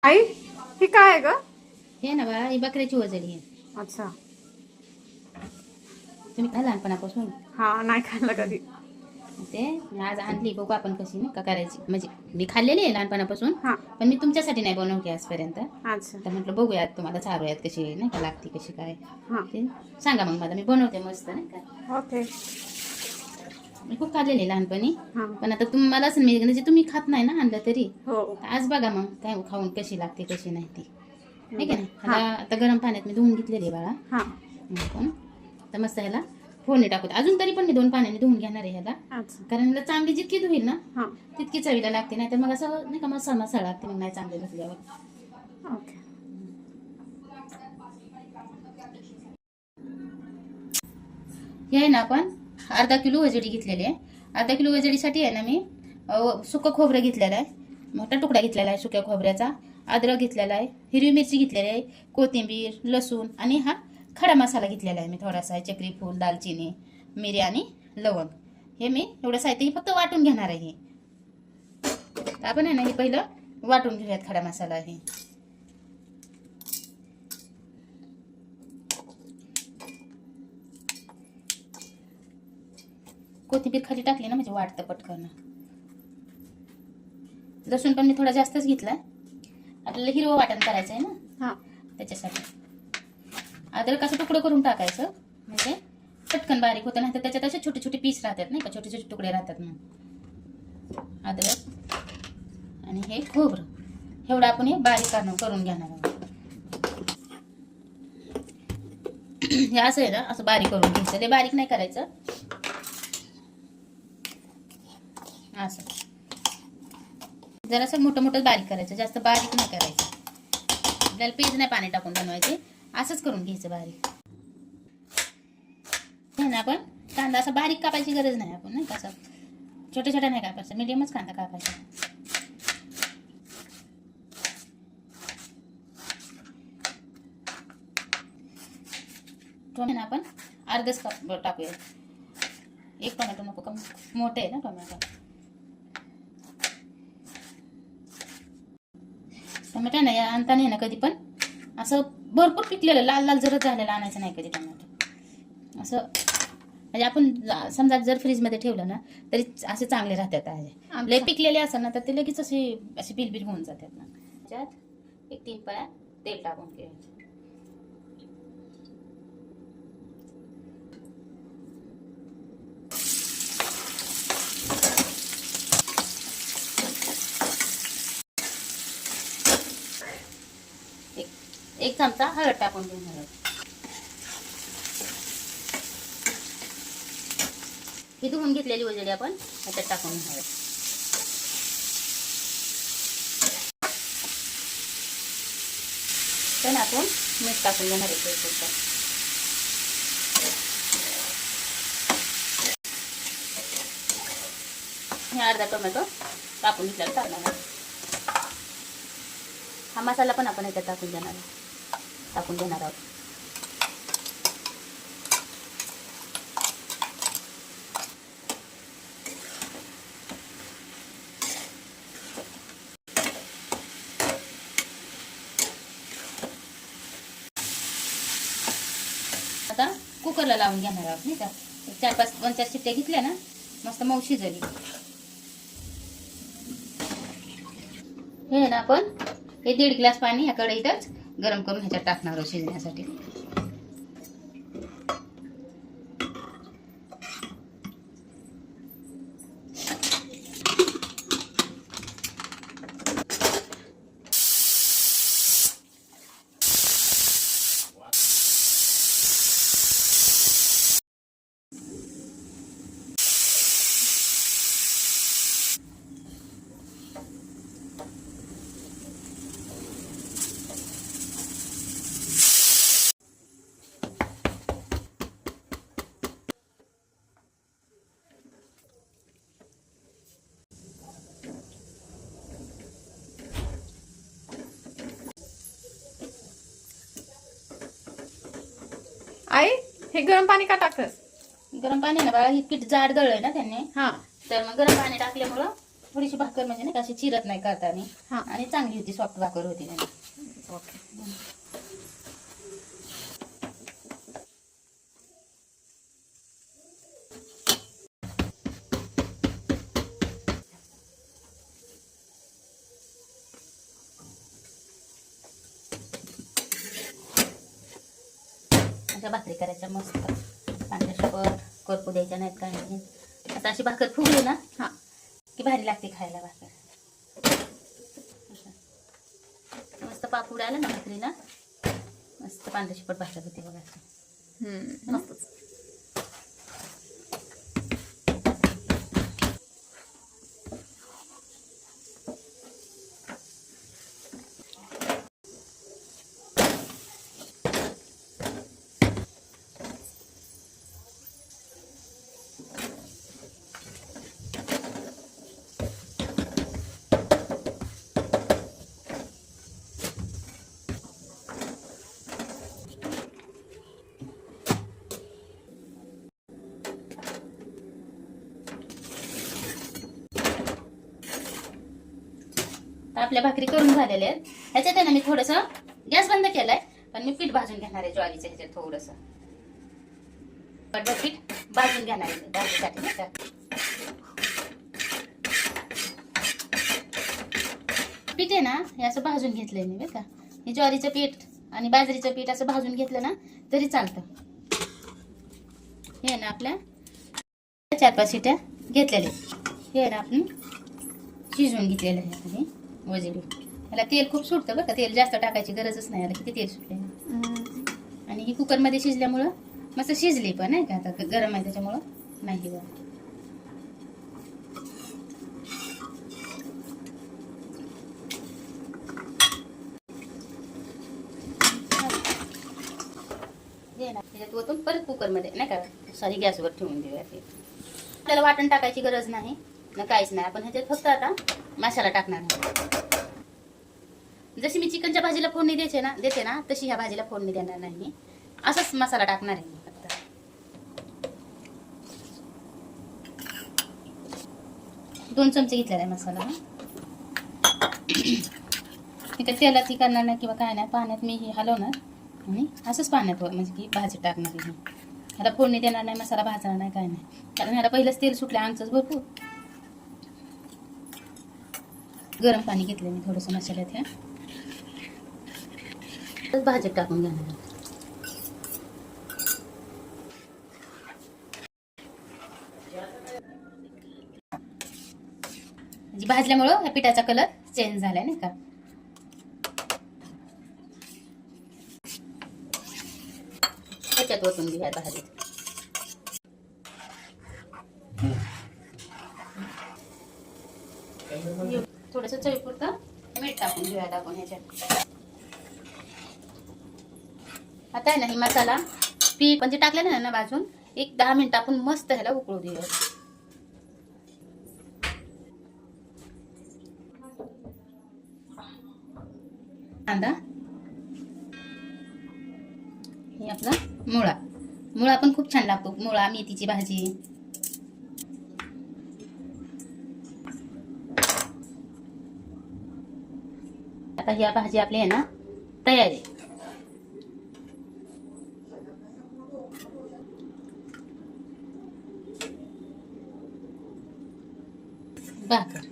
आई ही काय आहे ग? हे ना बाळा, ही बकऱ्याची वजडी आहे. अच्छा. तुम्ही काय लहानपणापासून हा, नाही खाल्लं कधी. ते मी आज आणली, बघू आपण कशी नाही का करायची. म्हणजे मी खाल्लेली आहे लहानपणापासून, हा. पण मी तुमच्यासाठी नाही बनवली आजपर्यंत. अच्छा. तर म्हटलं बघूयात, तुम्हाला चारूयात कशी नाही का लागते, कशी काय हा. ते सांगा. मग मला मी बनवते मस्त नाही का. ओके. मी खूप खाल्लेली लहानपणी, हा. पण आता तुम्हाला असं मी म्हणजे तुम्ही खात नाही ना आणलं तरी. हो. तर आज बघा मग काय खाऊन कशी लागते कशी नाही ती, आहे का नाही. हा. आता गरम पाण्यात मी धुवून घेतलेली आहे बाळा. हा. पण तर मस्त ह्याला फोडणी टाकू. अजून तरी पण मी 2 पाण्याने धुवून घेणार आहे ह्याला, अच्छा. कारण ह्याला चांगली जितकी धुईल ना हा. तितकी चवीला लागते. नाही तर मग असं नाही का मसाला लागते मग नाही चांगले धुतल्यावर. ओके. हे आहे ना, आपण अर्धा किलो वजडी घेतलेली आहे. अर्धा किलो वजडीसाठी आहे ना मी सुकं खोबरं घेतलेलं आहे, मोठा तुकडा घेतलेला आहे सुक्या खोबऱ्याचा, अद्रक घेतलेला आहे, हिरवी मिरची घेतलेली आहे, कोथिंबीर, लसूण आणि हा खडा मसाला घेतलेला आहे मी थोडासा. चक्री फूल, दालचिनी, मिरी आणि लवंग. हे मी एवढं साहित्य फक्त वाटून घेणार आहे. तर आपण आहे ना हे पहिलं वाटून घेऊयात खडा मसाला आहे. कोथिंबीर खाली टाकली ना म्हणजे वाटतं पटकन. लसूण पण मी थोडा जास्तच घेतलाय, आपल्याला हिरवं वाटण करायचं आहे ना हा. त्याच्यासाठी. अद्रकाचं तुकडं करून टाकायचं म्हणजे पटकन बारीक होतं. नाही तर त्याच्यात असे छोटे छोटे पीस राहतात नाही का, छोटे छोटे तुकडे राहतात ना. अद्रक आणि हे खोबरं एवढं आपण हे बारीक करून घेणार आहोत. हे असं आहे ना, असं बारीक करून घ्यायचं. ते बारीक नाही करायचं, असं जरासं मोठं मोठं बारीक करायचं, जास्त बारीक नाही करायचं. आपल्याला पेज नाही पाणी टाकून बनवायचे, असंच करून घ्यायचं बारीक. ना आपण कांदा असा बारीक कापायची गरज नाही. आपण नाही का असं छोट्या छोट्या नाही कापायचं, मीडियमच कांदा कापायचा. टोमॅटो आपण अर्धच कप टाकूया. एक टोमॅटो नको, कम मोठे आहे ना टोमॅटो. टोमॅटो नाही आणताना ना कधी पण असं भरपूर पिकलेलं लाल लाल जरच झालेलं आणायचं नाही कधी टोमॅटो. असं म्हणजे आपण समजा जर फ्रीजमध्ये ठेवलं ना तरी असे चांगले राहतात. आहे लय पिकलेले असं ना तर ते लगेच असे बिलबिल होऊन जातात ना. त्याच्यात 1-3 पळ्या तेल टाकून घ्यायचं. एक चमचा हळद टाकून घेणार. ही धुवून घेतलेली वजडी आपण ह्याच्यात टाकून घेणार. तर आपण मीठ टाकून घेणार आहे. हे अर्धा टोमॅटो टाकून घेतल्यावर टाकणार आहे. हा मसाला पण आपण ह्याच्यात टाकून घेणार आहोत. आता कुकरला लावून घेणार आहोत नाही का. 4-5 शिट्ट्या घेतल्या ना मस्त मऊ शिजली. हे ना आपण हे 1.5 ग्लास पाणी ह्या कढईतच गरम करून ह्याच्यात टाकणार आहोत शिजण्यासाठी. आई हे गरम पाणी का टाकतस? गरम पाणी ना बाळा, ही पीठ जाड दळलंय ना त्यांनी. हा. तर मग गरम पाणी टाकल्यामुळं थोडीशी भाकर म्हणजे नाही का अशी चिरत नाही करताना. हा. आणि चांगली होती, सॉफ्ट भाकर होती त्याने. ओके. अशा भाकरी करायच्या मस्त, पांढऱ्या शुभ्र, करपू द्यायच्या नाहीत काय नाही. आता अशी भाकर फुगली ना हा. की भारी लागते खायला भाकर. मस्त पापूड आलं ना भाकरीला, मस्त पांढऱ्या शुभ्र भाकर होते बघा. मस्तच. तर आपल्या भाकरी करून झालेल्या आहेत. ह्याच्यात आहे ना मी थोडंसं गॅस बंद केलाय, पण मी पीठ भाजून घेणार आहे ज्वारीचं. ह्याच्यात थोडंसं पीठ भाजून घेणार आहे भाजीसाठी नाही का. पीठ आहे ना हे असं भाजून घेतलंय मी बरं का. हे ज्वारीचं पीठ आणि बाजरीचं पीठ असं भाजून घेतलं ना तरी चालतं. हे ना आपल्या 4-5 शिट्या घेतलेल्या. हे आहे ना आपण शिजवून घेतलेलं आहे तुम्ही वजडी. याला तेल खूप सुटतं बरं का, तेल जास्त टाकायची गरजच नाही. याला किती तेल सुटले. आणि ही कुकरमध्ये शिजल्यामुळं मस्त शिजली पण नाही का. आता गरम आहे त्याच्यामुळं नाही बघ. त्याच्यात ओतून परत कुकरमध्ये नाही का सॉरी गॅसवर ठेवून देऊया. ते आपल्याला वाटण टाकायची गरज नाही ना, काहीच नाही. आपण ह्याच्यात फक्त आता मसाला टाकणार आहे. जशी मी चिकनच्या भाजीला फोडणी देते ना तशी ह्या भाजीला फोडणी देणार नाही. असाच मसाला टाकणार आहे मी फक्त. 2 चमचे घेतलेला आहे मसाला. मी काय तेलात ही करणार नाही किंवा काय नाही. पाण्यात मी हे हलवणार आणि असंच पाण्यात म्हणजे की भाजी टाकणार आहे. ह्याला फोडणी देणार नाही, मसाला भाजणार नाही, काय नाही. कारण ह्याला पहिलंच तेल सुटलं आमचंच भरपूर. गरम पाणी घेतलं मी थोडंसं मसाल्यात. ह्या भाजीत टाकून घेणार. भाजल्यामुळं या पिठाचा कलर चेंज झालाय नाही का. ह्याच्यात ओतून घेऊया भाजीत. थोडस चवीपुरतं मीठ टाकून घेऊया टाकून ह्याच्यात. आता आहे ना ही मसाला पीठ म्हणजे टाकलेलं ना भाजून 1-10 मिनिट आपण मस्त ह्याला उकळू देऊया. कांदा, हे आपला मुळा पण खूप छान लागतो. मुळा, मेथीची भाजी. आता ही भाजी आपली आहे ना तयार आहे. भाकर